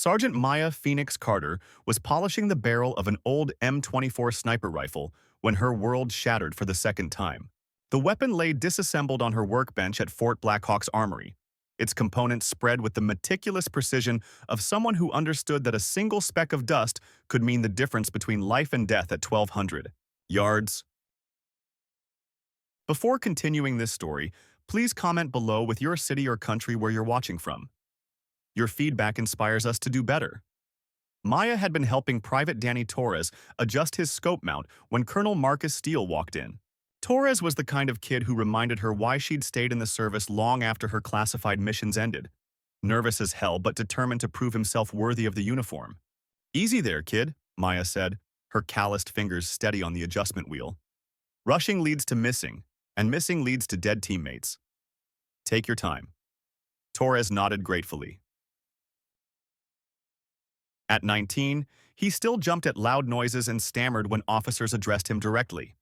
Sergeant Maya Phoenix Carter was polishing the barrel of an old M24 sniper rifle when her world shattered for the second time. The weapon lay disassembled on her workbench at Fort Blackhawk's armory, its components spread with the meticulous precision of someone who understood that a single speck of dust could mean the difference between life and death at 1,200 yards. Before continuing this story, please comment below with your city or country where you're watching from. Your feedback inspires us to do better. Maya had been helping Private Danny Torres adjust his scope mount when Colonel Marcus Steele walked in. Torres was the kind of kid who reminded her why she'd stayed in the service long after her classified missions ended. Nervous as hell but determined to prove himself worthy of the uniform. "Easy there, kid," Maya said, her calloused fingers steady on the adjustment wheel. "Rushing leads to missing, and missing leads to dead teammates. Take your time." Torres nodded gratefully. At 19, he still jumped at loud noises and stammered when officers addressed him directly.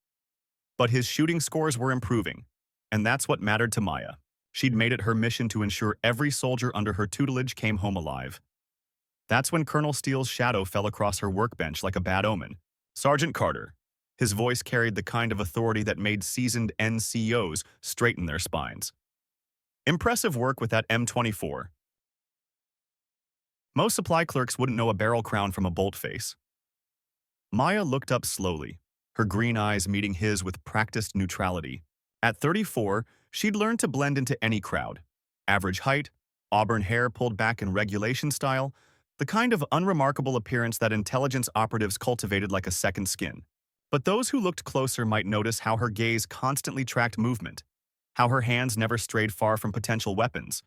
But his shooting scores were improving, and that's what mattered to Maya. She'd made it her mission to ensure every soldier under her tutelage came home alive. That's when Colonel Steele's shadow fell across her workbench like a bad omen. "Sergeant Carter." His voice carried the kind of authority that made seasoned NCOs straighten their spines. "Impressive work with that M24. Most supply clerks wouldn't know a barrel crown from a bolt face." Maya looked up slowly, her green eyes meeting his with practiced neutrality. At 34, she'd learned to blend into any crowd. Average height, auburn hair pulled back in regulation style, the kind of unremarkable appearance that intelligence operatives cultivated like a second skin. But those who looked closer might notice how her gaze constantly tracked movement, how her hands never strayed far from potential weapons,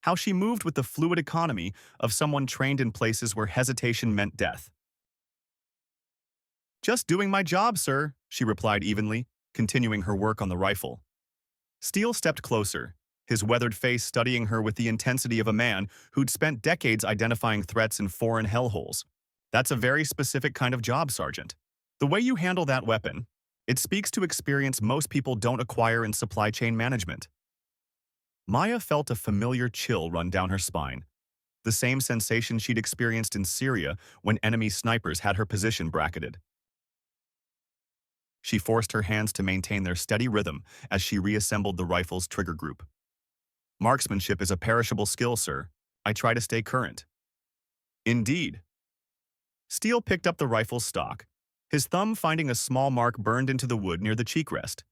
how she moved with the fluid economy of someone trained in places where hesitation meant death. "Just doing my job, sir," she replied evenly, continuing her work on the rifle. Steele stepped closer, his weathered face studying her with the intensity of a man who'd spent decades identifying threats in foreign hellholes. "That's a very specific kind of job, Sergeant. The way you handle that weapon, it speaks to experience most people don't acquire in supply chain management." Maya felt a familiar chill run down her spine, the same sensation she'd experienced in Syria when enemy snipers had her position bracketed. She forced her hands to maintain their steady rhythm as she reassembled the rifle's trigger group. "Marksmanship is a perishable skill, sir. I try to stay current." "Indeed." Steele picked up the rifle's stock, his thumb finding a small mark burned into the wood near the cheek rest.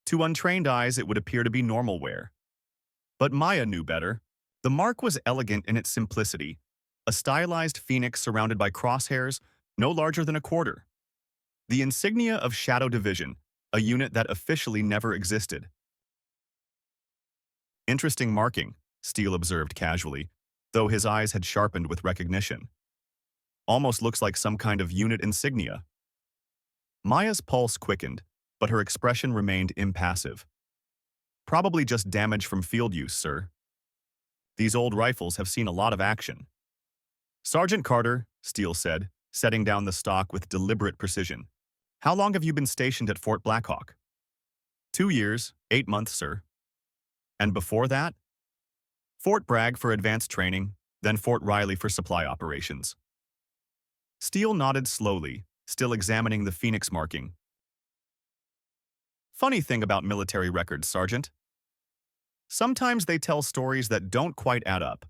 To untrained eyes, it would appear to be normal wear. But Maya knew better. The mark was elegant in its simplicity, a stylized phoenix surrounded by crosshairs, no larger than a quarter. The insignia of Shadow Division, a unit that officially never existed. "Interesting marking," Steele observed casually, though his eyes had sharpened with recognition. "Almost looks like some kind of unit insignia." Maya's pulse quickened, but her expression remained impassive. "Probably just damage from field use, sir. These old rifles have seen a lot of action." "Sergeant Carter," Steele said, setting down the stock with deliberate precision. "How long have you been stationed at Fort Blackhawk?" 2 years, 8 months, sir." "And before that?" "Fort Bragg for advanced training, then Fort Riley for supply operations." Steele nodded slowly, still examining the phoenix marking. "Funny thing about military records, Sergeant. Sometimes they tell stories that don't quite add up,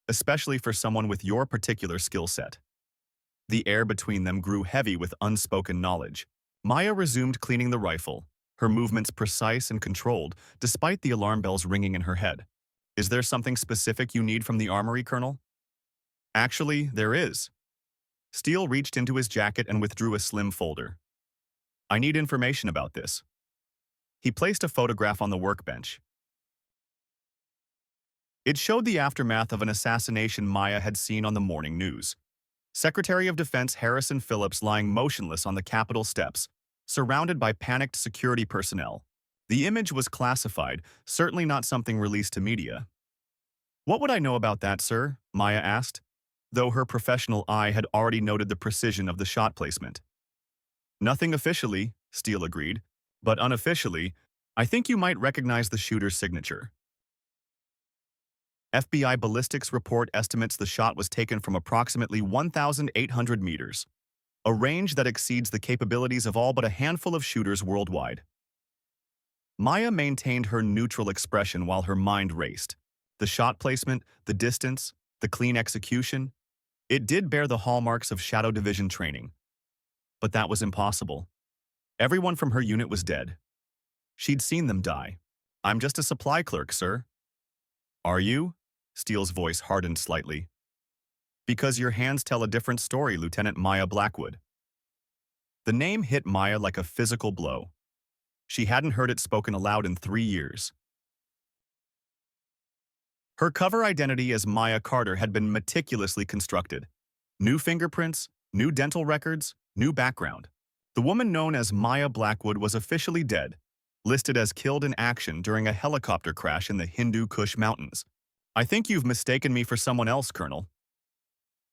especially for someone with your particular skill set." The air between them grew heavy with unspoken knowledge. Maya resumed cleaning the rifle, her movements precise and controlled, despite the alarm bells ringing in her head. "Is there something specific you need from the armory, Colonel?" "Actually, there is." Steele reached into his jacket and withdrew a slim folder. "I need information about this." He placed a photograph on the workbench. It showed the aftermath of an assassination Maya had seen on the morning news. Secretary of Defense Harrison Phillips lying motionless on the Capitol steps, surrounded by panicked security personnel. The image was classified, certainly not something released to media. "What would I know about that, sir?" Maya asked, though her professional eye had already noted the precision of the shot placement. "Nothing officially," Steele agreed, "but unofficially, I think you might recognize the shooter's signature." FBI ballistics report estimates the shot was taken from approximately 1,800 meters, a range that exceeds the capabilities of all but a handful of shooters worldwide. Maya maintained her neutral expression while her mind raced. The shot placement, the distance, the clean execution, it did bear the hallmarks of Shadow Division training. But that was impossible. Everyone from her unit was dead. She'd seen them die. "I'm just a supply clerk, sir." "Are you?" Steele's voice hardened slightly. "Because your hands tell a different story, Lieutenant Maya Blackwood." The name hit Maya like a physical blow. She hadn't heard it spoken aloud in 3 years. Her cover identity as Maya Carter had been meticulously constructed. New fingerprints, new dental records, new background. The woman known as Maya Blackwood was officially dead, listed as killed in action during a helicopter crash in the Hindu Kush Mountains. "I think you've mistaken me for someone else, Colonel."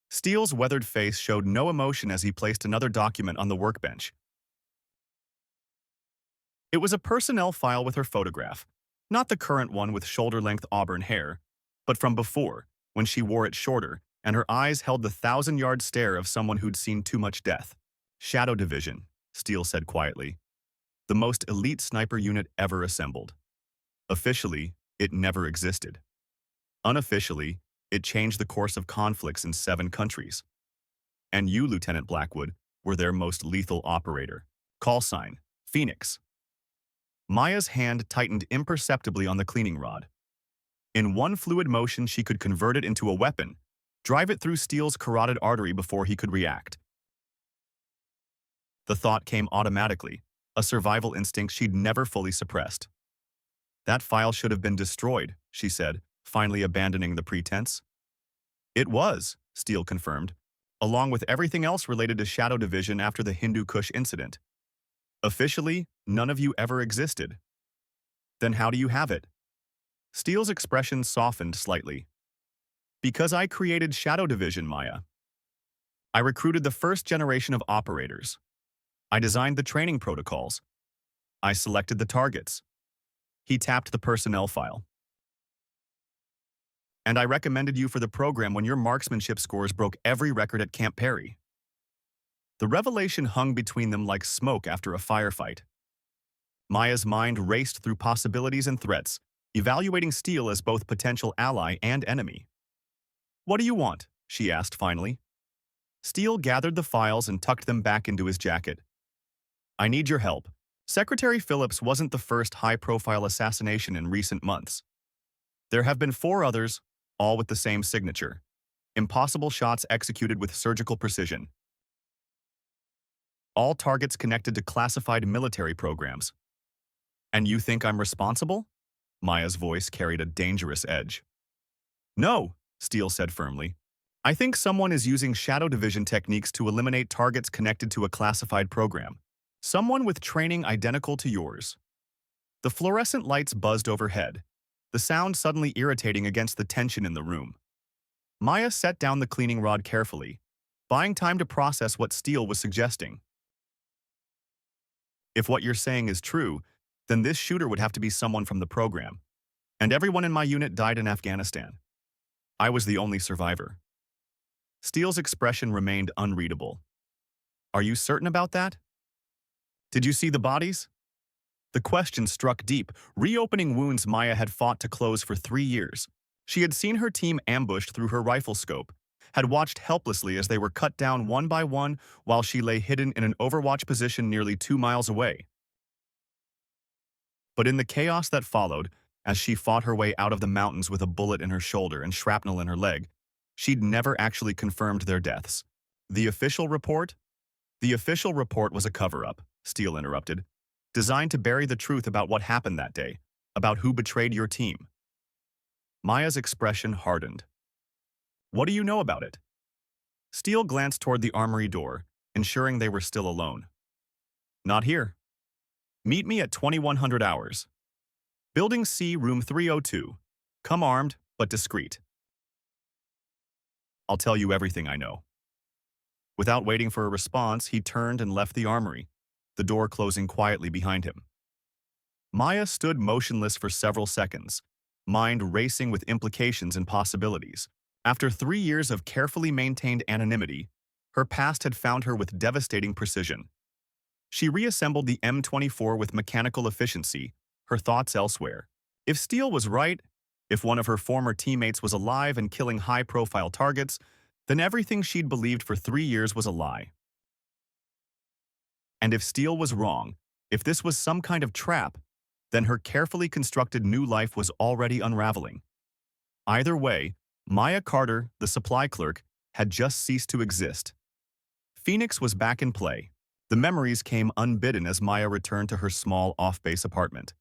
Steele's weathered face showed no emotion as he placed another document on the workbench. It was a personnel file with her photograph, not the current one with shoulder-length auburn hair, but from before, when she wore it shorter and her eyes held the 1,000-yard stare of someone who'd seen too much death. "Shadow Division," Steele said quietly. "The most elite sniper unit ever assembled. Officially, it never existed. Unofficially, it changed the course of conflicts in 7 countries. And you, Lieutenant Blackwood, were their most lethal operator. Call sign, Phoenix." Maya's hand tightened imperceptibly on the cleaning rod. In one fluid motion, she could convert it into a weapon, drive it through Steele's carotid artery before he could react. The thought came automatically, a survival instinct she'd never fully suppressed. "That file should have been destroyed," she said, finally abandoning the pretense. "It was," Steele confirmed, "along with everything else related to Shadow Division after the Hindu Kush incident. Officially, none of you ever existed." "Then how do you have it?" Steele's expression softened slightly. "Because I created Shadow Division, Maya. I recruited the first generation of operators. I designed the training protocols. I selected the targets." He tapped the personnel file. "And I recommended you for the program when your marksmanship scores broke every record at Camp Perry." The revelation hung between them like smoke after a firefight. Maya's mind raced through possibilities and threats, evaluating Steele as both potential ally and enemy. "What do you want?" she asked finally. Steele gathered the files and tucked them back into his jacket. "I need your help. Secretary Phillips wasn't the first high-profile assassination in recent months. There have been 4 others, all with the same signature. Impossible shots executed with surgical precision. All targets connected to classified military programs. And you think I'm responsible?" Maya's voice carried a dangerous edge. "No," Steele said firmly. "I think someone is using Shadow Division techniques to eliminate targets connected to a classified program. Someone with training identical to yours." The fluorescent lights buzzed overhead, the sound suddenly irritating against the tension in the room. Maya set down the cleaning rod carefully, buying time to process what Steele was suggesting. "If what you're saying is true, then this shooter would have to be someone from the program. And everyone in my unit died in Afghanistan. I was the only survivor." Steele's expression remained unreadable. "Are you certain about that? Did you see the bodies?" The question struck deep, reopening wounds Maya had fought to close for 3 years. She had seen her team ambushed through her rifle scope, had watched helplessly as they were cut down one by one while she lay hidden in an overwatch position nearly 2 miles away. But in the chaos that followed, as she fought her way out of the mountains with a bullet in her shoulder and shrapnel in her leg, she'd never actually confirmed their deaths. The official report? The official report was a cover-up, Steele interrupted, designed to bury the truth about what happened that day, about who betrayed your team. Maya's expression hardened. "What do you know about it?" Steele glanced toward the armory door, ensuring they were still alone. "Not here. Meet me at 2100 hours. Building C, room 302. Come armed, but discreet. I'll tell you everything I know." Without waiting for a response, he turned and left the armory, the door closing quietly behind him. Maya stood motionless for several seconds, mind racing with implications and possibilities. After 3 years of carefully maintained anonymity, her past had found her with devastating precision. She reassembled the M24 with mechanical efficiency, her thoughts elsewhere. If Steele was right, if one of her former teammates was alive and killing high-profile targets, then everything she'd believed for 3 years was a lie. And if Steele was wrong, if this was some kind of trap, then her carefully constructed new life was already unraveling. Either way, Maya Carter, the supply clerk, had just ceased to exist. Phoenix was back in play. The memories came unbidden as Maya returned to her small off-base apartment.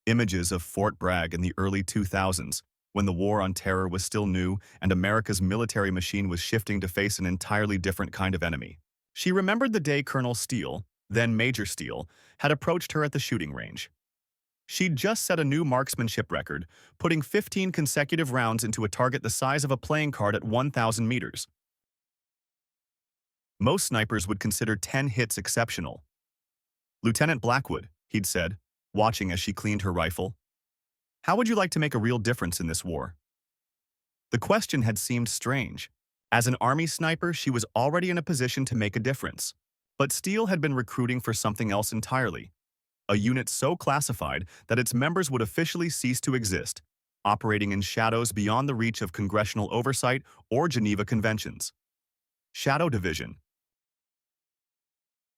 Images of Fort Bragg in the early 2000s, when the war on terror was still new and America's military machine was shifting to face an entirely different kind of enemy. She remembered the day Colonel Steele, then Major Steele, had approached her at the shooting range. She'd just set a new marksmanship record, putting 15 consecutive rounds into a target the size of a playing card at 1,000 meters. Most snipers would consider 10 hits exceptional. "Lieutenant Blackwood," he'd said, watching as she cleaned her rifle, "how would you like to make a real difference in this war?" The question had seemed strange. As an Army sniper, she was already in a position to make a difference. But Steele had been recruiting for something else entirely. A unit so classified that its members would officially cease to exist, operating in shadows beyond the reach of congressional oversight or Geneva Conventions. Shadow Division.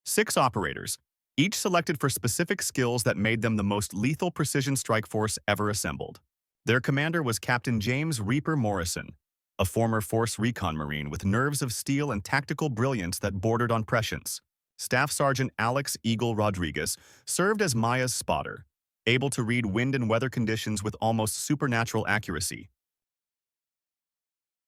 6 operators, each selected for specific skills that made them the most lethal precision strike force ever assembled. Their commander was Captain James Reaper Morrison, a former Force Recon Marine with nerves of steel and tactical brilliance that bordered on prescience. Staff Sergeant Alex Eagle Rodriguez served as Maya's spotter, able to read wind and weather conditions with almost supernatural accuracy.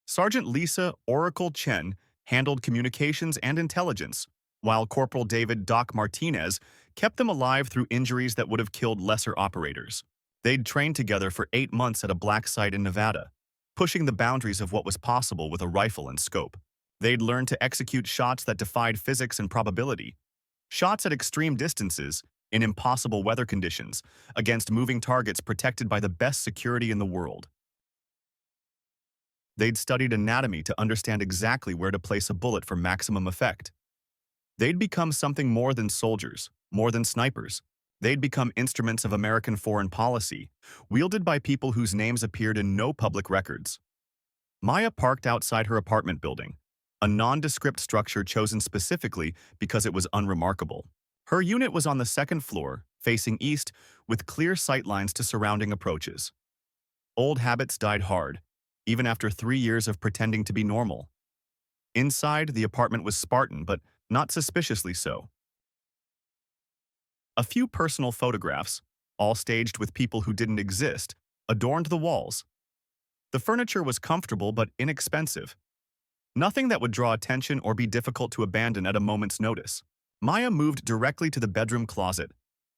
Sergeant Lisa Oracle Chen handled communications and intelligence, while Corporal David Doc Martinez kept them alive through injuries that would have killed lesser operators. They'd trained together for 8 months at a black site in Nevada, pushing the boundaries of what was possible with a rifle and scope. They'd learned to execute shots that defied physics and probability, shots at extreme distances, in impossible weather conditions, against moving targets protected by the best security in the world. They'd studied anatomy to understand exactly where to place a bullet for maximum effect. They'd become something more than soldiers, more than snipers. They'd become instruments of American foreign policy, wielded by people whose names appeared in no public records. Maya parked outside her apartment building, a nondescript structure chosen specifically because it was unremarkable. Her unit was on the 2nd floor, facing east, with clear sightlines to surrounding approaches. Old habits died hard, even after 3 years of pretending to be normal. Inside, the apartment was Spartan, but not suspiciously so. A few personal photographs, all staged with people who didn't exist, adorned the walls. The furniture was comfortable but inexpensive. Nothing that would draw attention or be difficult to abandon at a moment's notice. Maya moved directly to the bedroom closet,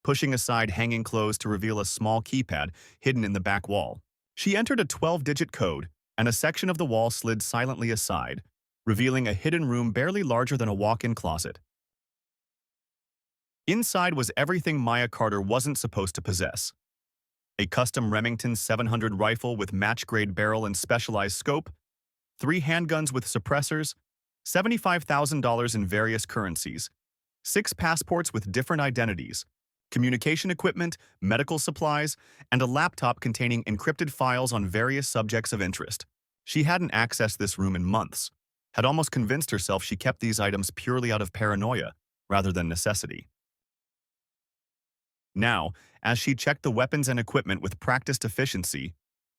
pushing aside hanging clothes to reveal a small keypad hidden in the back wall. She entered a 12-digit code, and a section of the wall slid silently aside, revealing a hidden room barely larger than a walk-in closet. Inside was everything Maya Carter wasn't supposed to possess. A custom Remington 700 rifle with match-grade barrel and specialized scope, 3 handguns with suppressors, $75,000 in various currencies, 6 passports with different identities, communication equipment, medical supplies, and a laptop containing encrypted files on various subjects of interest. She hadn't accessed this room in months, had almost convinced herself she kept these items purely out of paranoia rather than necessity. Now, as she checked the weapons and equipment with practiced efficiency,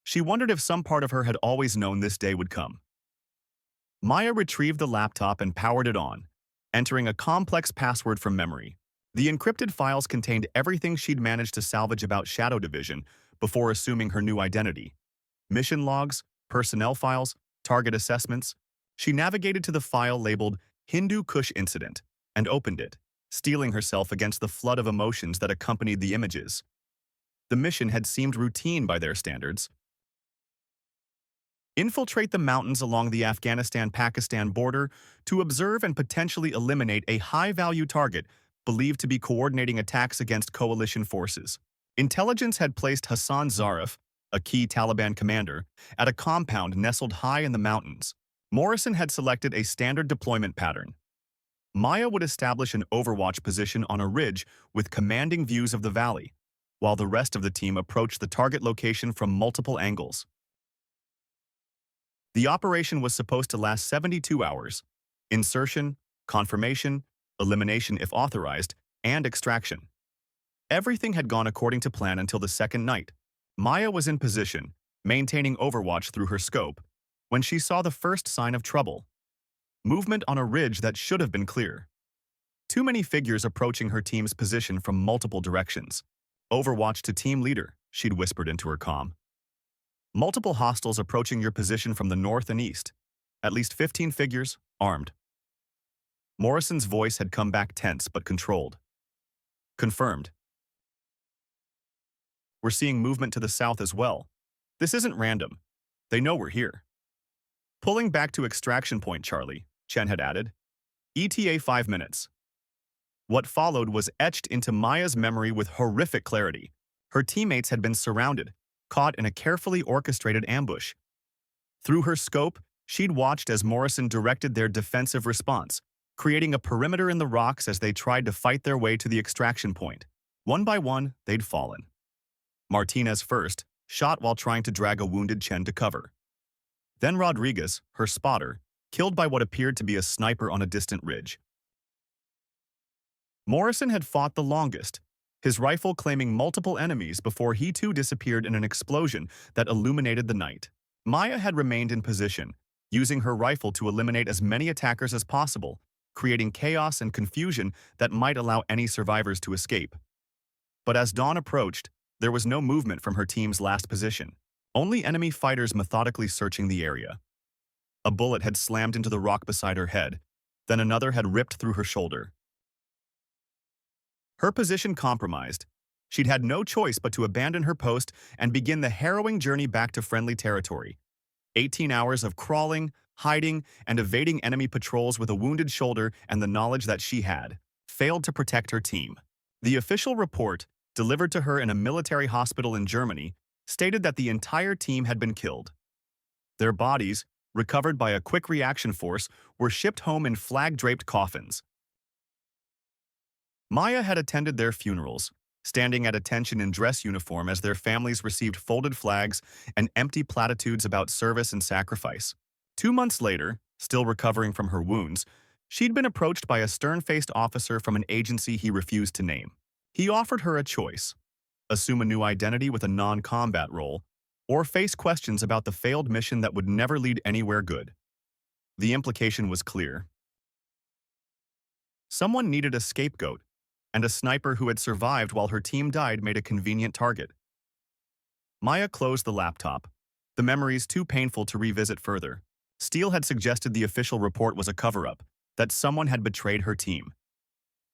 she wondered if some part of her had always known this day would come. Maya retrieved the laptop and powered it on, entering a complex password from memory. The encrypted files contained everything she'd managed to salvage about Shadow Division before assuming her new identity. Mission logs, personnel files, target assessments. She navigated to the file labeled Hindu Kush Incident and opened it, steeling herself against the flood of emotions that accompanied the images. The mission had seemed routine by their standards. Infiltrate the mountains along the Afghanistan-Pakistan border to observe and potentially eliminate a high-value target believed to be coordinating attacks against coalition forces. Intelligence had placed Hassan Zarif, a key Taliban commander, at a compound nestled high in the mountains. Morrison had selected a standard deployment pattern. Maya would establish an overwatch position on a ridge with commanding views of the valley, while the rest of the team approached the target location from multiple angles. The operation was supposed to last 72 hours. Insertion, confirmation, elimination if authorized, and extraction. Everything had gone according to plan until the second night. Maya was in position, maintaining overwatch through her scope, when she saw the first sign of trouble. Movement on a ridge that should have been clear. Too many figures approaching her team's position from multiple directions. Overwatch to team leader, she'd whispered into her comm. Multiple hostiles approaching your position from the north and east. At least 15 figures, armed. Morrison's voice had come back tense but controlled. Confirmed. We're seeing movement to the south as well. This isn't random. They know we're here. Pulling back to extraction point, Charlie, Chen had added. ETA 5 minutes. What followed was etched into Maya's memory with horrific clarity. Her teammates had been surrounded, caught in a carefully orchestrated ambush. Through her scope, she'd watched as Morrison directed their defensive response, creating a perimeter in the rocks as they tried to fight their way to the extraction point. One by one, they'd fallen. Martinez first, shot while trying to drag a wounded Chen to cover. Then Rodriguez, her spotter, killed by what appeared to be a sniper on a distant ridge. Morrison had fought the longest, his rifle claiming multiple enemies before he too disappeared in an explosion that illuminated the night. Maya had remained in position, using her rifle to eliminate as many attackers as possible, creating chaos and confusion that might allow any survivors to escape. But as dawn approached, there was no movement from her team's last position, only enemy fighters methodically searching the area. A bullet had slammed into the rock beside her head, then another had ripped through her shoulder. Her position compromised, she'd had no choice but to abandon her post and begin the harrowing journey back to friendly territory. 18 hours of crawling, hiding, and evading enemy patrols with a wounded shoulder and the knowledge that she had failed to protect her team. The official report, delivered to her in a military hospital in Germany, stated that the entire team had been killed. Their bodies, recovered by a quick reaction force, were shipped home in flag-draped coffins. Maya had attended their funerals, standing at attention in dress uniform as their families received folded flags and empty platitudes about service and sacrifice. 2 months later, still recovering from her wounds, she'd been approached by a stern-faced officer from an agency he refused to name. He offered her a choice: assume a new identity with a non-combat role, or face questions about the failed mission that would never lead anywhere good. The implication was clear. Someone needed a scapegoat, and a sniper who had survived while her team died made a convenient target. Maya closed the laptop, the memories too painful to revisit further. Steele had suggested the official report was a cover-up, that someone had betrayed her team.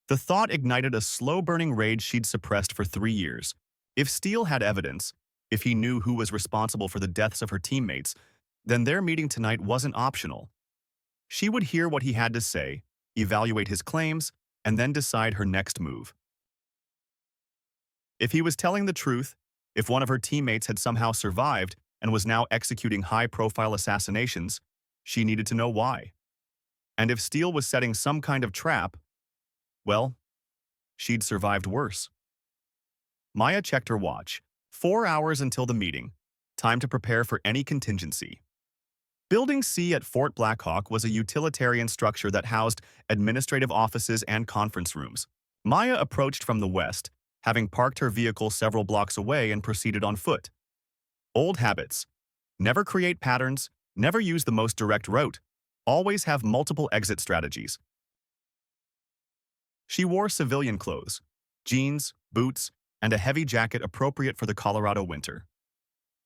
The thought ignited a slow-burning rage she'd suppressed for 3 years. If Steele had evidence, if he knew who was responsible for the deaths of her teammates, then their meeting tonight wasn't optional. She would hear what he had to say, evaluate his claims, and then decide her next move. If he was telling the truth, if one of her teammates had somehow survived and was now executing high-profile assassinations, she needed to know why. And if Steele was setting some kind of trap, well, she'd survived worse. Maya checked her watch. 4 hours until the meeting. Time to prepare for any contingency. Building C at Fort Blackhawk was a utilitarian structure that housed administrative offices and conference rooms. Maya approached from the west, having parked her vehicle several blocks away and proceeded on foot. Old habits. Never create patterns, never use the most direct route. Always have multiple exit strategies. She wore civilian clothes, jeans, boots, and a heavy jacket appropriate for the Colorado winter.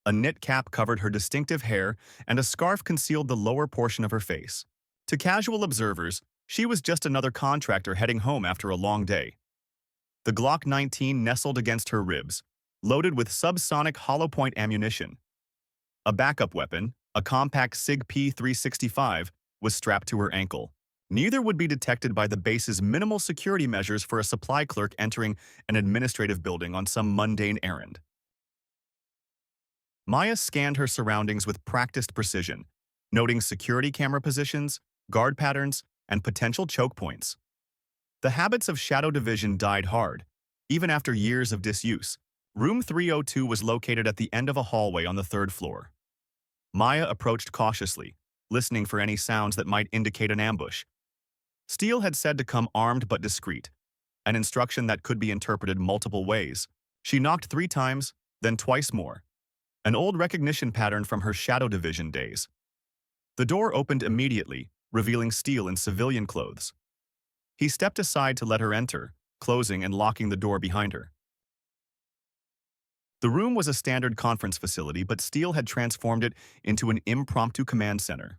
A knit cap covered her distinctive hair, and a scarf concealed the lower portion of her face. To casual observers, she was just another contractor heading home after a long day. The Glock 19 nestled against her ribs, loaded with subsonic hollow-point ammunition. A backup weapon, a compact SIG P365, was strapped to her ankle. Neither would be detected by the base's minimal security measures for a supply clerk entering an administrative building on some mundane errand. Maya scanned her surroundings with practiced precision, noting security camera positions, guard patterns, and potential choke points. The habits of Shadow Division died hard, even after years of disuse. Room 302 was located at the end of a hallway on the third floor. Maya approached cautiously, listening for any sounds that might indicate an ambush. Steele had said to come armed but discreet, an instruction that could be interpreted multiple ways. She knocked 3 times, then twice more, an old recognition pattern from her Shadow Division days. The door opened immediately, revealing Steele in civilian clothes. He stepped aside to let her enter, closing and locking the door behind her. The room was a standard conference facility, but Steele had transformed it into an impromptu command center.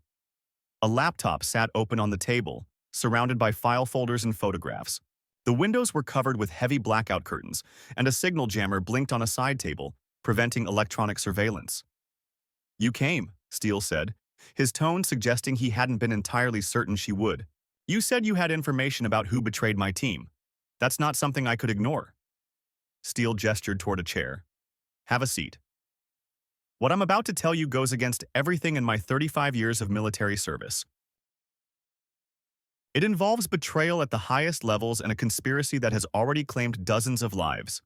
A laptop sat open on the table, surrounded by file folders and photographs. The windows were covered with heavy blackout curtains, and a signal jammer blinked on a side table, preventing electronic surveillance. "You came," Steele said, his tone suggesting he hadn't been entirely certain she would. "You said you had information about who betrayed my team. That's not something I could ignore." Steele gestured toward a chair. "Have a seat. What I'm about to tell you goes against everything in my 35 years of military service. It involves betrayal at the highest levels and a conspiracy that has already claimed dozens of lives."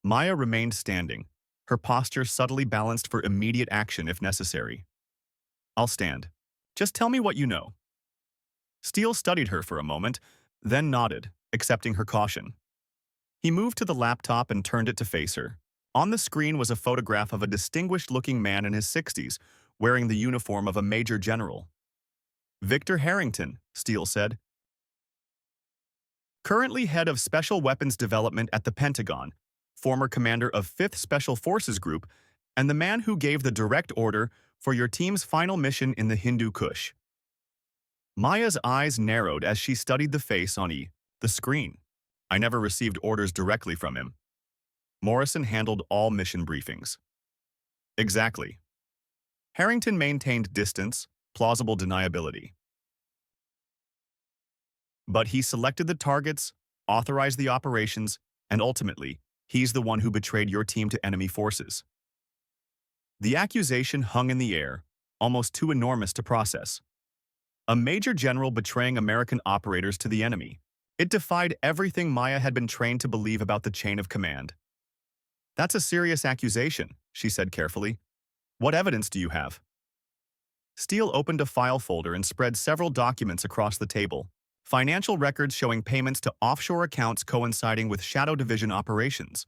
Maya remained standing, her posture subtly balanced for immediate action if necessary. "I'll stand. Just tell me what you know." Steele studied her for a moment, then nodded, accepting her caution. He moved to the laptop and turned it to face her. On the screen was a photograph of a distinguished-looking man in his 60s, wearing the uniform of a major general. "Victor Harrington," Steele said. "Currently head of Special Weapons Development at the Pentagon, former commander of 5th Special Forces Group, and the man who gave the direct order for your team's final mission in the Hindu Kush." Maya's eyes narrowed as she studied the face on the screen. "I never received orders directly from him. Morrison handled all mission briefings." "Exactly." Harrington maintained distance, plausible deniability. But he selected the targets, authorized the operations, and ultimately, he's the one who betrayed your team to enemy forces. The accusation hung in the air, almost too enormous to process. A major general betraying American operators to the enemy. It defied everything Maya had been trained to believe about the chain of command. "That's a serious accusation," she said carefully. "What evidence do you have?" Steele opened a file folder and spread several documents across the table. Financial records showing payments to offshore accounts coinciding with Shadow Division operations.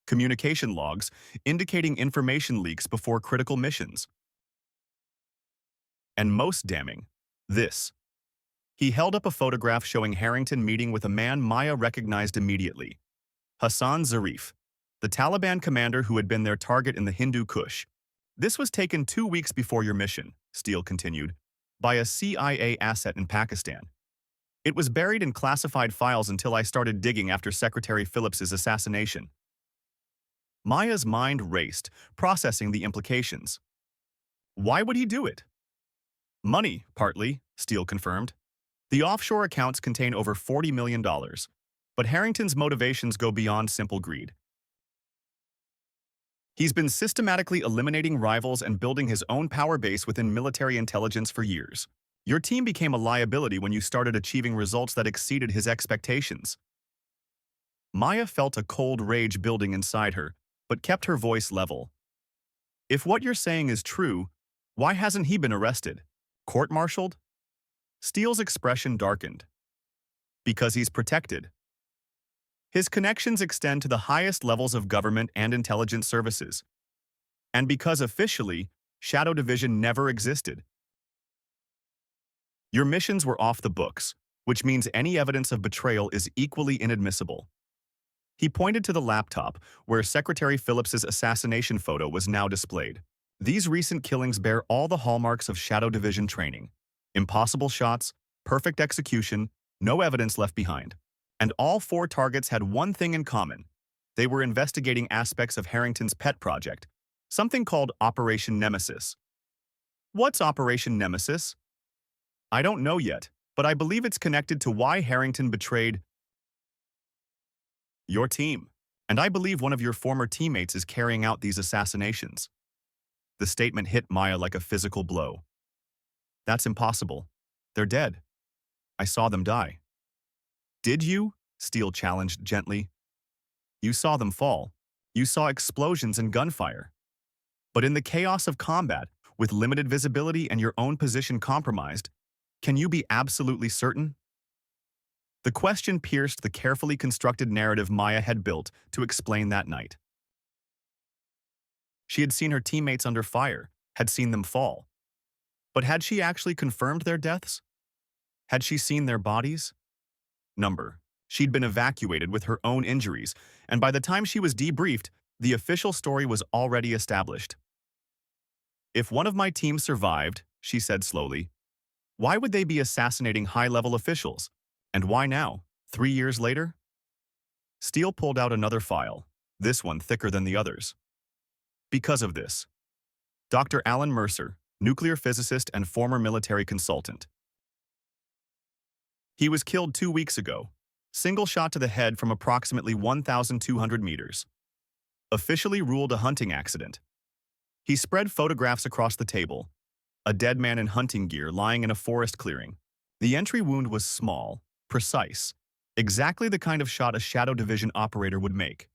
Communication logs indicating information leaks before critical missions. And most damning, this. He held up a photograph showing Harrington meeting with a man Maya recognized immediately. Hassan Zarif, the Taliban commander who had been their target in the Hindu Kush. "This was taken 2 weeks before your mission," Steele continued, "by a CIA asset in Pakistan. It was buried in classified files until I started digging after Secretary Phillips's assassination." Maya's mind raced, processing the implications. Why would he do it? "Money, partly," Steele confirmed. "The offshore accounts contain over $40 million, but Harrington's motivations go beyond simple greed. He's been systematically eliminating rivals and building his own power base within military intelligence for years. Your team became a liability when you started achieving results that exceeded his expectations." Maya felt a cold rage building inside her, but kept her voice level. "If what you're saying is true, why hasn't he been arrested? Court-martialed?" Steele's expression darkened. "Because he's protected. His connections extend to the highest levels of government and intelligence services. And because officially, Shadow Division never existed. Your missions were off the books, which means any evidence of betrayal is equally inadmissible." He pointed to the laptop, where Secretary Phillips's assassination photo was now displayed. "These recent killings bear all the hallmarks of Shadow Division training. Impossible shots, perfect execution, no evidence left behind. And all 4 targets had one thing in common. They were investigating aspects of Harrington's pet project, something called Operation Nemesis." "What's Operation Nemesis?" "I don't know yet, but I believe it's connected to why Harrington betrayed your team, And I believe one of your former teammates is carrying out these assassinations. The statement hit Maya like a physical blow. That's impossible. They're dead. I saw them die. Did you? Steele challenged gently. You saw them fall. You saw explosions and gunfire. But in the chaos of combat, with limited visibility and your own position compromised, can you be absolutely certain? The question pierced the carefully constructed narrative Maya had built to explain that night. She had seen her teammates under fire, had seen them fall. But had she actually confirmed their deaths? Had she seen their bodies? Number. She'd been evacuated with her own injuries, and by the time she was debriefed, the official story was already established. If one of my team survived, she said slowly, why would they be assassinating high-level officials? And why now, 3 years later? Steele pulled out another file, this one thicker than the others. Because of this. Dr. Alan Mercer, nuclear physicist and former military consultant. He was killed 2 weeks ago, single shot to the head from approximately 1,200 meters. Officially ruled a hunting accident. He spread photographs across the table, a dead man in hunting gear lying in a forest clearing. The entry wound was small, precise, exactly the kind of shot a Shadow Division operator would make.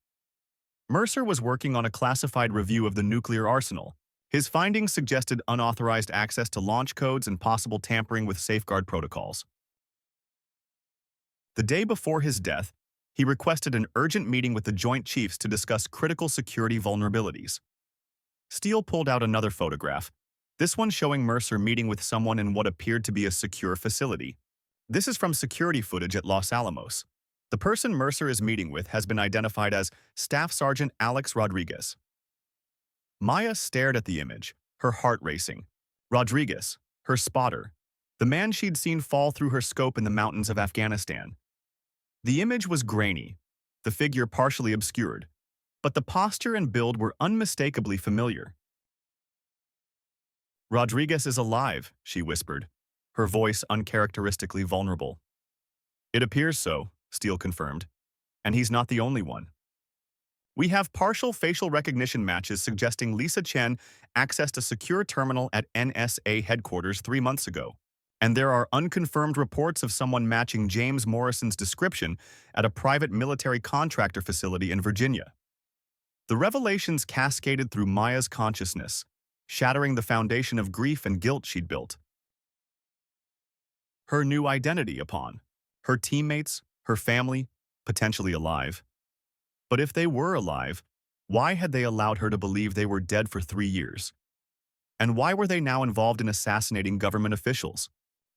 Mercer was working on a classified review of the nuclear arsenal. His findings suggested unauthorized access to launch codes and possible tampering with safeguard protocols. The day before his death, he requested an urgent meeting with the Joint Chiefs to discuss critical security vulnerabilities. Steele pulled out another photograph, this one showing Mercer meeting with someone in what appeared to be a secure facility. This is from security footage at Los Alamos. The person Mercer is meeting with has been identified as Staff Sergeant Alex Rodriguez. Maya stared at the image, her heart racing. Rodriguez, her spotter, the man she'd seen fall through her scope in the mountains of Afghanistan. The image was grainy, the figure partially obscured, but the posture and build were unmistakably familiar. Rodriguez is alive, she whispered, her voice uncharacteristically vulnerable. It appears so, Steele confirmed, and he's not the only one. We have partial facial recognition matches suggesting Lisa Chen accessed a secure terminal at NSA headquarters 3 months ago, and there are unconfirmed reports of someone matching James Morrison's description at a private military contractor facility in Virginia. The revelations cascaded through Maya's consciousness, shattering the foundation of grief and guilt she'd built. Her new identity upon her teammates, her family, potentially alive. But if they were alive, why had they allowed her to believe they were dead for 3 years? And why were they now involved in assassinating government officials?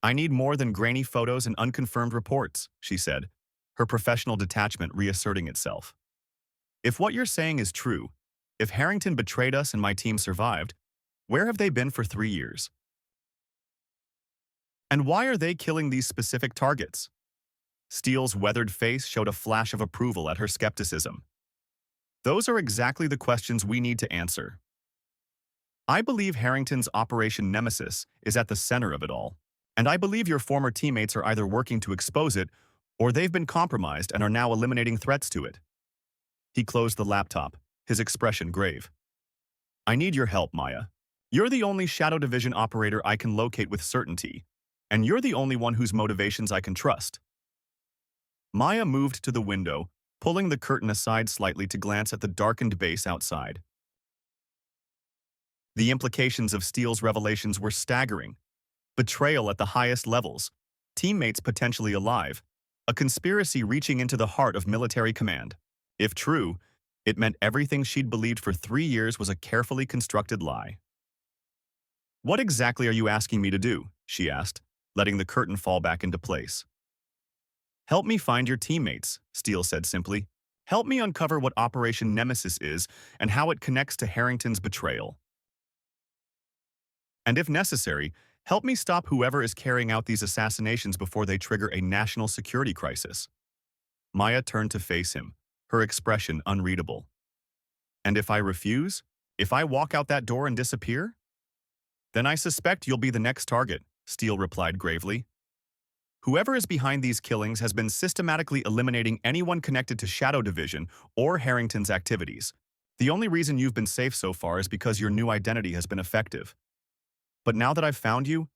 I need more than grainy photos and unconfirmed reports, she said, her professional detachment reasserting itself. If what you're saying is true, if Harrington betrayed us and my team survived, where have they been for 3 years? And why are they killing these specific targets? Steele's weathered face showed a flash of approval at her skepticism. Those are exactly the questions we need to answer. I believe Harrington's Operation Nemesis is at the center of it all, and I believe your former teammates are either working to expose it or they've been compromised and are now eliminating threats to it. He closed the laptop, his expression grave. I need your help, Maya. You're the only Shadow Division operator I can locate with certainty, and you're the only one whose motivations I can trust. Maya moved to the window, pulling the curtain aside slightly to glance at the darkened base outside. The implications of Steele's revelations were staggering. Betrayal at the highest levels, teammates potentially alive, a conspiracy reaching into the heart of military command. If true, it meant everything she'd believed for 3 years was a carefully constructed lie. What exactly are you asking me to do? She asked, letting the curtain fall back into place. Help me find your teammates, Steele said simply. Help me uncover what Operation Nemesis is and how it connects to Harrington's betrayal. And if necessary, help me stop whoever is carrying out these assassinations before they trigger a national security crisis. Maya turned to face him, her expression unreadable. And if I refuse? If I walk out that door and disappear? Then I suspect you'll be the next target, Steele replied gravely. Whoever is behind these killings has been systematically eliminating anyone connected to Shadow Division or Harrington's activities. The only reason you've been safe so far is because your new identity has been effective. But now that I've found you,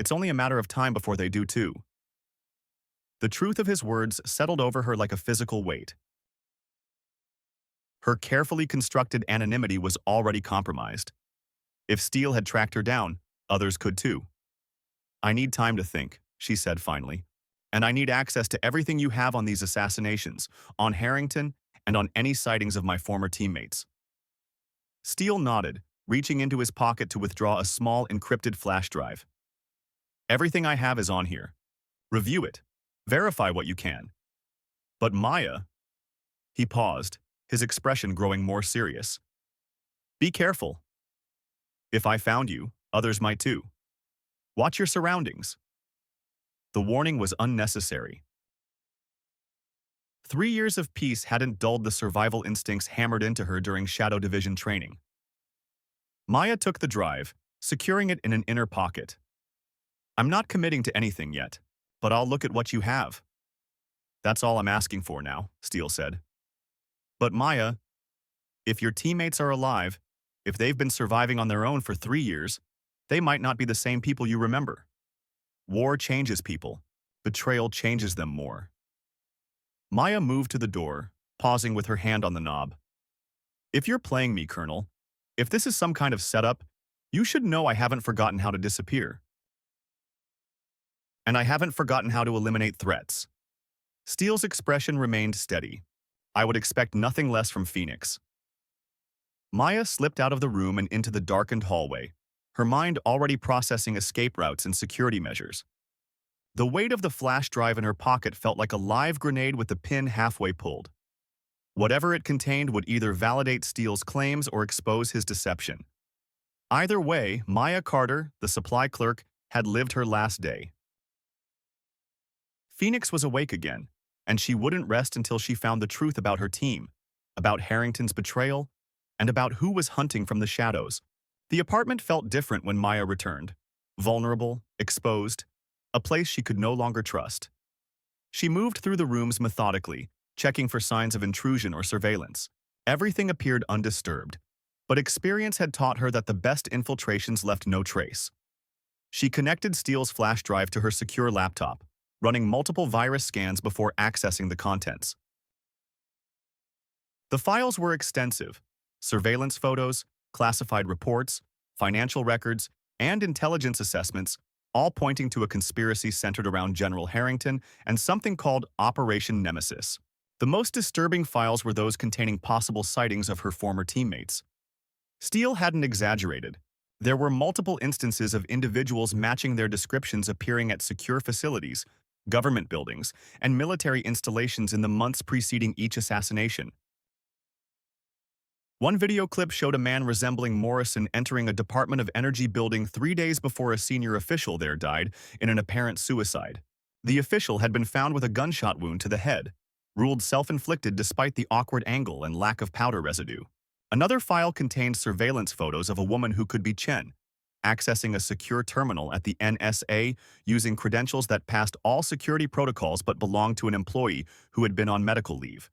it's only a matter of time before they do too. The truth of his words settled over her like a physical weight. Her carefully constructed anonymity was already compromised. If Steele had tracked her down, others could too. I need time to think, she said finally. And I need access to everything you have on these assassinations, on Harrington, and on any sightings of my former teammates. Steele nodded, reaching into his pocket to withdraw a small encrypted flash drive. Everything I have is on here. Review it. Verify what you can. But Maya… He paused, his expression growing more serious. Be careful. If I found you, others might too. Watch your surroundings. The warning was unnecessary. 3 years of peace hadn't dulled the survival instincts hammered into her during Shadow Division training. Maya took the drive, securing it in an inner pocket. I'm not committing to anything yet, but I'll look at what you have. That's all I'm asking for now, Steele said. But Maya, if your teammates are alive, if they've been surviving on their own for 3 years, they might not be the same people you remember. War changes people. Betrayal changes them more. Maya moved to the door, pausing with her hand on the knob. If you're playing me, Colonel, if this is some kind of setup, you should know I haven't forgotten how to disappear. And I haven't forgotten how to eliminate threats. Steele's expression remained steady. I would expect nothing less from Phoenix. Maya slipped out of the room and into the darkened hallway, her mind already processing escape routes and security measures. The weight of the flash drive in her pocket felt like a live grenade with the pin halfway pulled. Whatever it contained would either validate Steele's claims or expose his deception. Either way, Maya Carter, the supply clerk, had lived her last day. Phoenix was awake again, and she wouldn't rest until she found the truth about her team, about Harrington's betrayal, and about who was hunting from the shadows. The apartment felt different when Maya returned. Vulnerable, exposed, a place she could no longer trust. She moved through the rooms methodically, checking for signs of intrusion or surveillance. Everything appeared undisturbed, but experience had taught her that the best infiltrations left no trace. She connected Steele's flash drive to her secure laptop, running multiple virus scans before accessing the contents. The files were extensive: surveillance photos, classified reports, financial records, and intelligence assessments, all pointing to a conspiracy centered around General Harrington and something called Operation Nemesis. The most disturbing files were those containing possible sightings of her former teammates. Steele hadn't exaggerated. There were multiple instances of individuals matching their descriptions appearing at secure facilities, government buildings, and military installations in the months preceding each assassination. One video clip showed a man resembling Morrison entering a Department of Energy building 3 days before a senior official there died in an apparent suicide. The official had been found with a gunshot wound to the head, ruled self-inflicted despite the awkward angle and lack of powder residue. Another file contained surveillance photos of a woman who could be Chen, accessing a secure terminal at the NSA using credentials that passed all security protocols but belonged to an employee who had been on medical leave.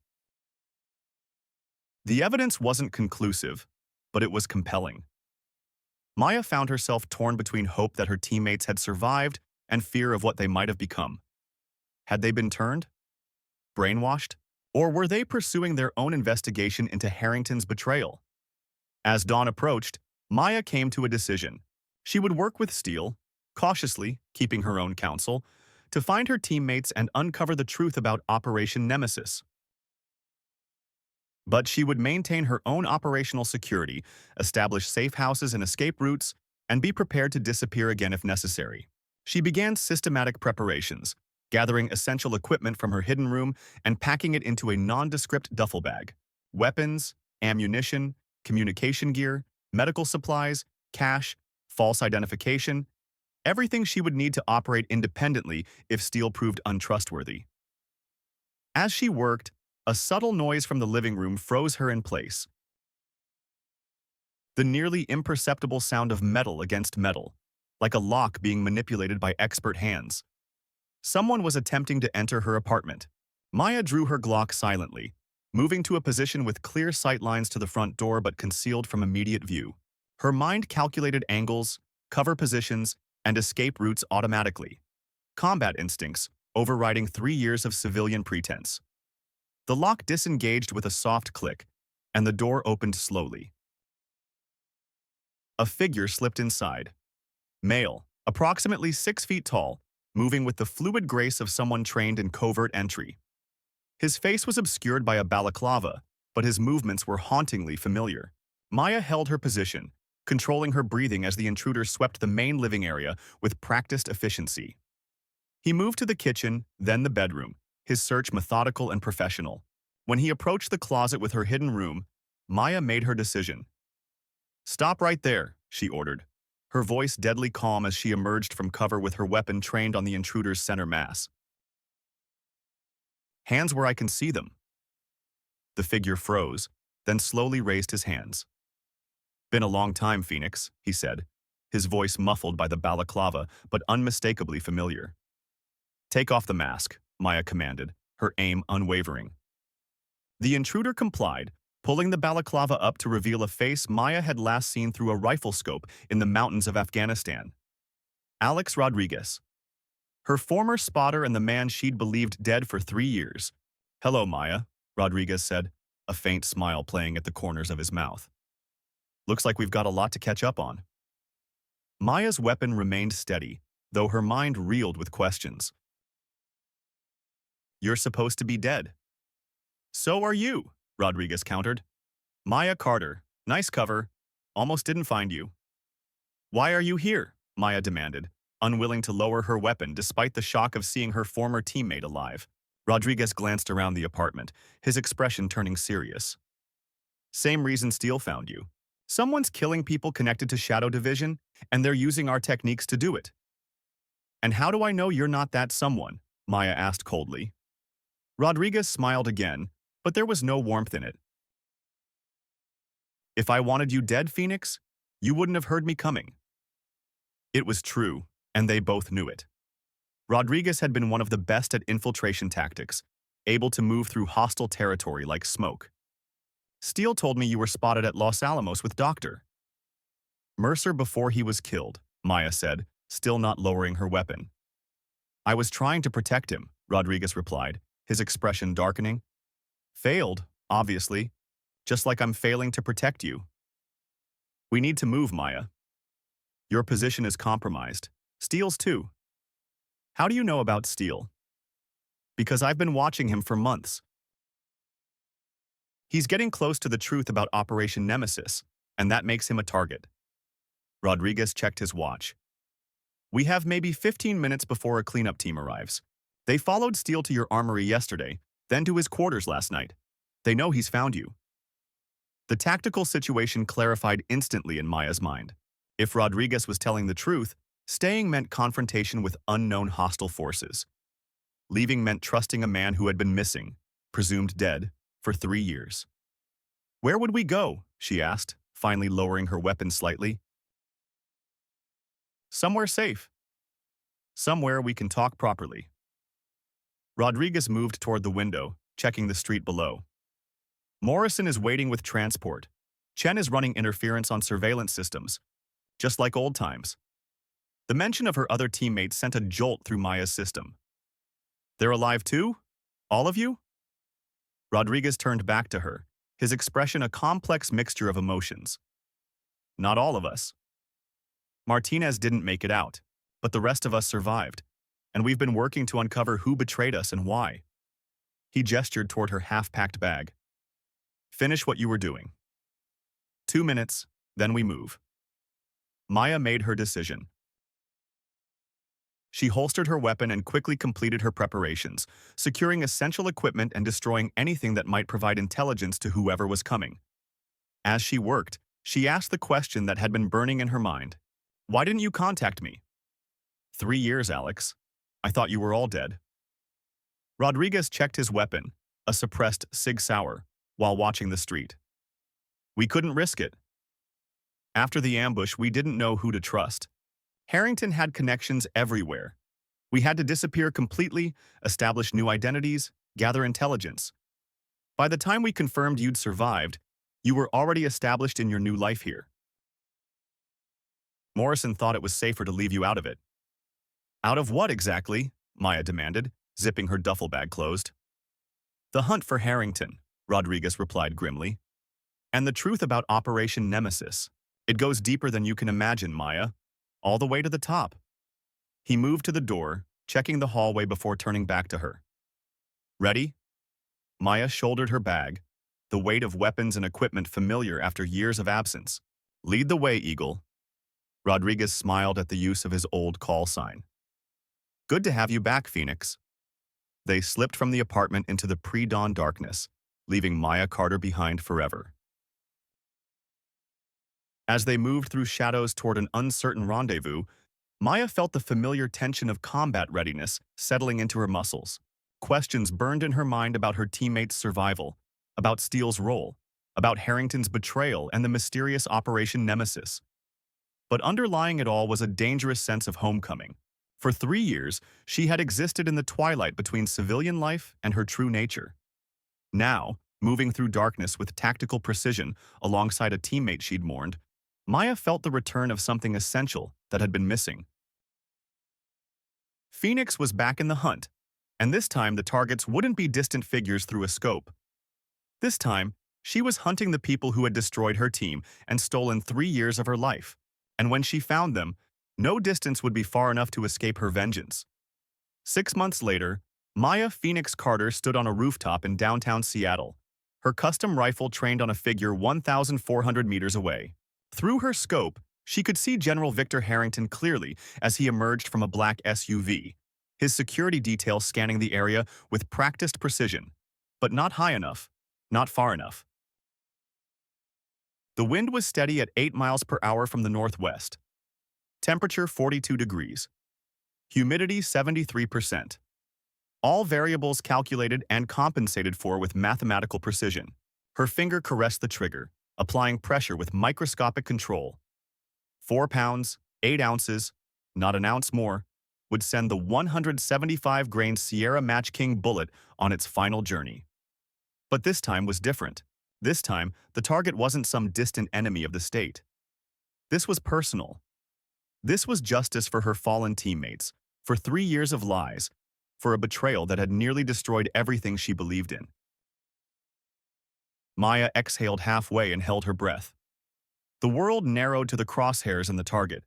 The evidence wasn't conclusive, but it was compelling. Maya found herself torn between hope that her teammates had survived and fear of what they might have become. Had they been turned? Brainwashed? Or were they pursuing their own investigation into Harrington's betrayal? As dawn approached, Maya came to a decision. She would work with Steele, cautiously, keeping her own counsel, to find her teammates and uncover the truth about Operation Nemesis. But she would maintain her own operational security, establish safe houses and escape routes, and be prepared to disappear again if necessary. She began systematic preparations, gathering essential equipment from her hidden room and packing it into a nondescript duffel bag. Weapons, ammunition, communication gear, medical supplies, cash, false identification, everything she would need to operate independently if Steele proved untrustworthy. As she worked, a subtle noise from the living room froze her in place. The nearly imperceptible sound of metal against metal, like a lock being manipulated by expert hands. Someone was attempting to enter her apartment. Maya drew her Glock silently, moving to a position with clear sight lines to the front door but concealed from immediate view. Her mind calculated angles, cover positions, and escape routes automatically. Combat instincts, overriding 3 years of civilian pretense. The lock disengaged with a soft click, and the door opened slowly. A figure slipped inside. Male, approximately 6 feet tall, moving with the fluid grace of someone trained in covert entry. His face was obscured by a balaclava, but his movements were hauntingly familiar. Maya held her position, controlling her breathing as the intruder swept the main living area with practiced efficiency. He moved to the kitchen, then the bedroom, his search methodical and professional. When he approached the closet with her hidden room, Maya made her decision. "Stop right there," she ordered, her voice deadly calm as she emerged from cover with her weapon trained on the intruder's center mass. "Hands where I can see them." The figure froze, then slowly raised his hands. "Been a long time, Phoenix," he said, his voice muffled by the balaclava but unmistakably familiar. "Take off the mask," Maya commanded, her aim unwavering. The intruder complied, pulling the balaclava up to reveal a face Maya had last seen through a rifle scope in the mountains of Afghanistan. Alex Rodriguez. Her former spotter and the man she'd believed dead for 3 years. "Hello, Maya," Rodriguez said, a faint smile playing at the corners of his mouth. "Looks like we've got a lot to catch up on." Maya's weapon remained steady, though her mind reeled with questions. "You're supposed to be dead." "So are you," Rodriguez countered. "Maya Carter, nice cover. Almost didn't find you." "Why are you here?" Maya demanded, unwilling to lower her weapon despite the shock of seeing her former teammate alive. Rodriguez glanced around the apartment, his expression turning serious. "Same reason Steele found you. Someone's killing people connected to Shadow Division, and they're using our techniques to do it." "And how do I know you're not that someone?" Maya asked coldly. Rodriguez smiled again, but there was no warmth in it. "If I wanted you dead, Phoenix, you wouldn't have heard me coming." It was true, and they both knew it. Rodriguez had been one of the best at infiltration tactics, able to move through hostile territory like smoke. "Steele told me you were spotted at Los Alamos with Dr. Mercer before he was killed," Maya said, still not lowering her weapon. "I was trying to protect him," Rodriguez replied, his expression darkening. "Failed, obviously, just like I'm failing to protect you." "We need to move, Maya. Your position is compromised. Steele's too." "How do you know about Steele?" "Because I've been watching him for months. He's getting close to the truth about Operation Nemesis, and that makes him a target." Rodriguez checked his watch. "We have maybe 15 minutes before a cleanup team arrives. They followed Steele to your armory yesterday, then to his quarters last night. They know he's found you." The tactical situation clarified instantly in Maya's mind. If Rodriguez was telling the truth, staying meant confrontation with unknown hostile forces. Leaving meant trusting a man who had been missing, presumed dead, for 3 years. "Where would we go?" she asked, finally lowering her weapon slightly. "Somewhere safe. Somewhere we can talk properly." Rodriguez moved toward the window, checking the street below. "Morrison is waiting with transport. Chen is running interference on surveillance systems, just like old times." The mention of her other teammates sent a jolt through Maya's system. "They're alive too? All of you?" Rodriguez turned back to her, his expression a complex mixture of emotions. "Not all of us. Martinez didn't make it out, but the rest of us survived, and we've been working to uncover who betrayed us and why." He gestured toward her half-packed bag. "Finish what you were doing. 2 minutes, then we move." Maya made her decision. She holstered her weapon and quickly completed her preparations, securing essential equipment and destroying anything that might provide intelligence to whoever was coming. As she worked, she asked the question that had been burning in her mind. "Why didn't you contact me?" 3 years, Alex. I thought you were all dead." Rodriguez checked his weapon, a suppressed Sig Sauer, while watching the street. "We couldn't risk it. After the ambush, we didn't know who to trust. Harrington had connections everywhere. We had to disappear completely, establish new identities, gather intelligence. By the time we confirmed you'd survived, you were already established in your new life here. Morrison thought it was safer to leave you out of it. Out of what exactly? Maya demanded, zipping her duffel bag closed. The hunt for Harrington, Rodriguez replied grimly. And the truth about Operation Nemesis. It goes deeper than you can imagine, Maya. All the way to the top. He moved to the door, checking the hallway before turning back to her. Ready? Maya shouldered her bag, the weight of weapons and equipment familiar after years of absence. Lead the way, Eagle. Rodriguez smiled at the use of his old call sign. Good to have you back, Phoenix. They slipped from the apartment into the pre-dawn darkness, leaving Maya Carter behind forever. As they moved through shadows toward an uncertain rendezvous, Maya felt the familiar tension of combat readiness settling into her muscles. Questions burned in her mind about her teammates' survival, about Steele's role, about Harrington's betrayal and the mysterious Operation Nemesis. But underlying it all was a dangerous sense of homecoming. For 3 years, she had existed in the twilight between civilian life and her true nature. Now, moving through darkness with tactical precision alongside a teammate she'd mourned, Maya felt the return of something essential that had been missing. Phoenix was back in the hunt, and this time the targets wouldn't be distant figures through a scope. This time, she was hunting the people who had destroyed her team and stolen 3 years of her life. And when she found them, no distance would be far enough to escape her vengeance. 6 months later, Maya Phoenix Carter stood on a rooftop in downtown Seattle, her custom rifle trained on a figure 1,400 meters away. Through her scope, she could see General Victor Harrington clearly as he emerged from a black SUV, his security detail scanning the area with practiced precision, but not high enough, not far enough. The wind was steady at 8 miles per hour from the northwest. Temperature 42 degrees. Humidity 73%. All variables calculated and compensated for with mathematical precision. Her finger caressed the trigger, applying pressure with microscopic control. 4 pounds, 8 ounces, not an ounce more, would send the 175-grain Sierra Match King bullet on its final journey. But this time was different. This time, the target wasn't some distant enemy of the state. This was personal. This was justice for her fallen teammates, for 3 years of lies, for a betrayal that had nearly destroyed everything she believed in. Maya exhaled halfway and held her breath. The world narrowed to the crosshairs and the target.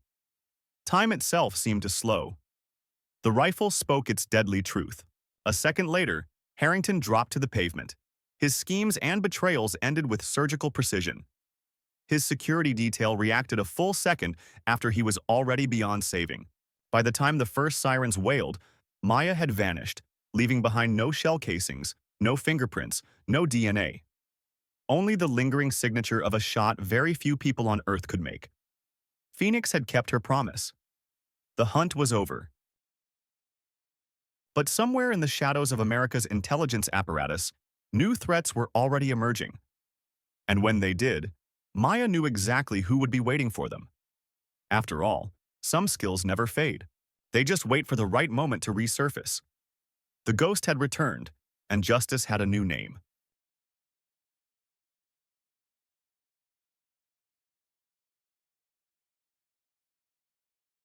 Time itself seemed to slow. The rifle spoke its deadly truth. A second later, Harrington dropped to the pavement. His schemes and betrayals ended with surgical precision. His security detail reacted a full second after he was already beyond saving. By the time the first sirens wailed, Maya had vanished, leaving behind no shell casings, no fingerprints, no DNA. Only the lingering signature of a shot very few people on Earth could make. Phoenix had kept her promise. The hunt was over. But somewhere in the shadows of America's intelligence apparatus, new threats were already emerging. And when they did, Maya knew exactly who would be waiting for them. After all, some skills never fade. They just wait for the right moment to resurface. The ghost had returned, and justice had a new name.